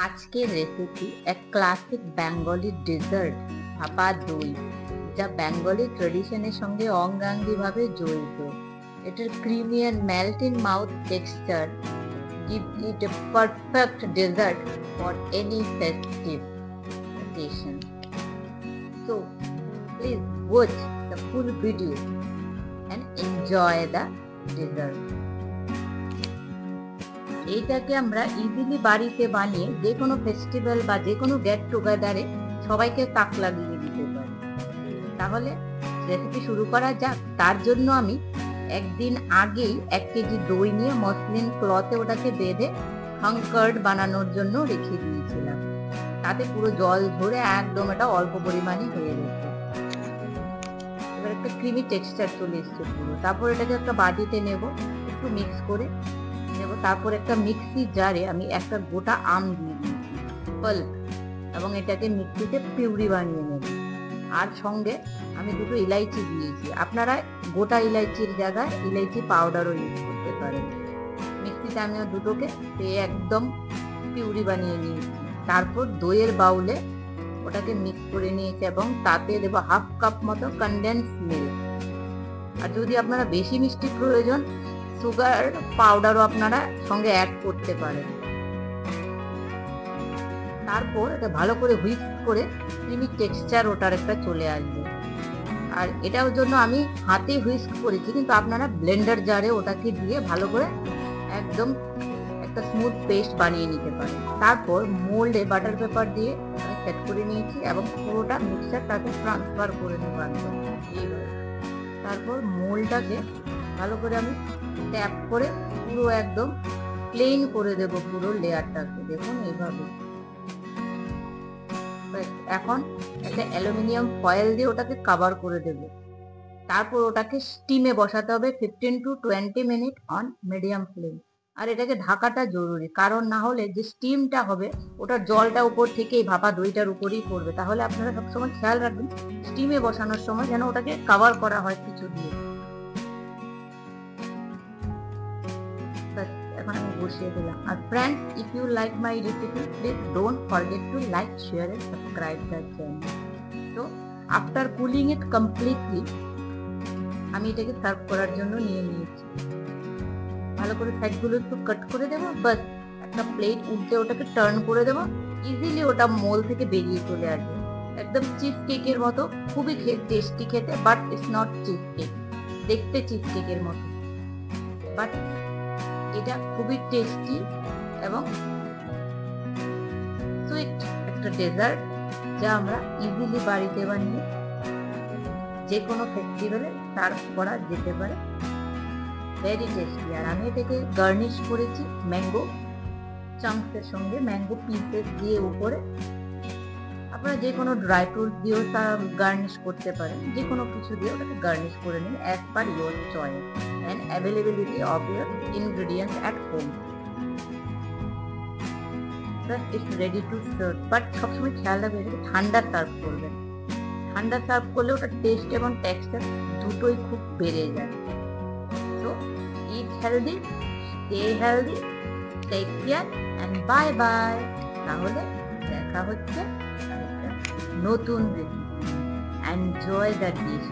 আজকের রেসিপি এক classic Bengali dessert ভাপা দই, যা বেঙ্গলি ট্রেডিশনের সঙ্গে অঙ্গাঙ্গিভাবে জড়িত। এটার creamy and melt in mouth texture give it a perfect dessert for any festive occasion. So please watch the full video and enjoy the dessert. এইটাকে আমরা ইজিলি বাড়িতে বানিয়ে যে কোনো ফেস্টিভ্যাল বা যে কোনো গেট টুগেদারে সবাইকে তাক লাগিয়ে দিতে পারি। তাহলে রেসিপি শুরু করা যাক। তার জন্য আমি একদিন আগেই 1 কেজি দই নিয়ে মসলিন ক্লথে ওটাকে বেঁধে হাঙ্কার্ড বানানোর জন্য রেখে দিয়েছিলাম। তাতে পুরো জল ঝরে একদম এটা অল্প পরিমাণে হয়ে গেছে। এবার একটা ক্রিমি টেক্সচার চলে এসছে পুরো। তারপর এটাকে একটা বাটিতে নেব, একটু মিক্স করে নেব। তারপর একটা মিক্সি জারে আমি একটা গোটা আম দিয়ে দিয়েছি পাল্প, এবং এটাকে মিক্সিতে পিউরি বানিয়ে নেব। আর সঙ্গে আমি দুটো ইলাইচি দিয়েছি। আপনারা গোটা ইলাইচির জায়গায় ইলাইচি পাউডারও ইউজ করতে পারেন। মিক্সিতে আমি দুটোকে একদম পিউরি বানিয়ে নিয়েছি। তারপর দইয়ের বাউলে ওটাকে মিক্স করে নিয়েছি এবং তাতে দেবো 1/2 কাপ মতো কনডেন্স মিল্ক। আর যদি আপনারা বেশি মিষ্টি প্রয়োজন, সুগার পাউডারও আপনারা সঙ্গে অ্যাড করতে পারেন। তারপর এটা ভালো করে হুইস্ক করে ক্রিমি টেক্সচার ওটার একটা চলে আসবে। আর এটার জন্য আমি হাতে হুইস্ক করেছি, কিন্তু আপনারা ব্লেন্ডার জারে ওটাকে দিয়ে ভালো করে একদম একটা স্মুথ পেস্ট বানিয়ে নিতে পারেন। তারপর মোল্ডে বাটার পেপার দিয়ে আমি সেট করে নিয়েছি এবং পুরোটা মিক্সচার তাকে ট্রান্সফার করে নেব এইভাবে। তারপর মোল্ডটাকে ভালো করে আমি ট্যাপ করে পুরো একদম প্লেন করে দেব পুরো লেয়ারটাকে। দেখুন এইভাবে। এখন একটা অ্যালুমিনিয়াম ফয়েল দিয়ে ওটাকে কভার করে দেব। তারপর ওটাকে স্টিমে বসাতে হবে 15 to 20 minute on medium flame. আর এটাকে ঢাকাটা জরুরি, কারণ না হলে যে স্টিমটা হবে ওটার জলটা উপর থেকেই ভাপা দইটার উপরেই পড়বে। তাহলে আপনারা সবসময় খেয়াল রাখবেন স্টিমে বসানোর সময় যেন ওটাকে কভার করা হয় কিছু দিয়ে। এখন আমি বসিয়ে দিলাম। আর friends, if you like my recipe, please don't forget to like, share and subscribe the channel. তো আফটার কুলিং ইট কমপ্লিটলি, আমি এটাকে সার্ভ করার জন্য নিয়ে নিয়েছি। ভালো করে সাইডগুলো একটু কাট করে দেবো, বাস একটা প্লেট উল্টে ওটাকে টার্ন করে দেবো। ইজিলি ওটা মোল থেকে বেরিয়ে চলে আসবে। একদম চিজ কেকের মতো, খুবই টেস্টি খেতে, but it's not cheese cake. দেখতে চিজ কেকের মতো, বাট এটা খুবই টেস্টি এবং সুইট একটা ডেজার্ট, যা আমরা ইজিলি বাড়িতে বানিয়ে যে কোনো ফেস্টিভ্যালে সার্ভ করা যেতে পারে। Very tasty. আর আমি এটাকে গার্নিশ করেছি ম্যাঙ্গো চাঙ্কসের সঙ্গে, ম্যাঙ্গো পিসেস দিয়ে উপরে। আপনারা যে কোনো ড্রাই ফ্রুট দিয়েও গার্নিশ করতে পারেন, যে কোনো কিছু দিয়ে ওটাকে গার্নিশ করে নিন as per your choice and availability of your ingredients at home. Thus it's ready to serve. But সবসময় খেয়াল রাখবেন ঠান্ডা সার্ভ করবেন। ঠান্ডা সার্ভ করলে ওটা টেস্ট এবং টেক্সচার দুটোই খুব বেড়ে যায়। So eat healthy, stay healthy, take care and bye bye. তাহলে দেখা হচ্ছে নতুন রেসিপি। Enjoy the dish.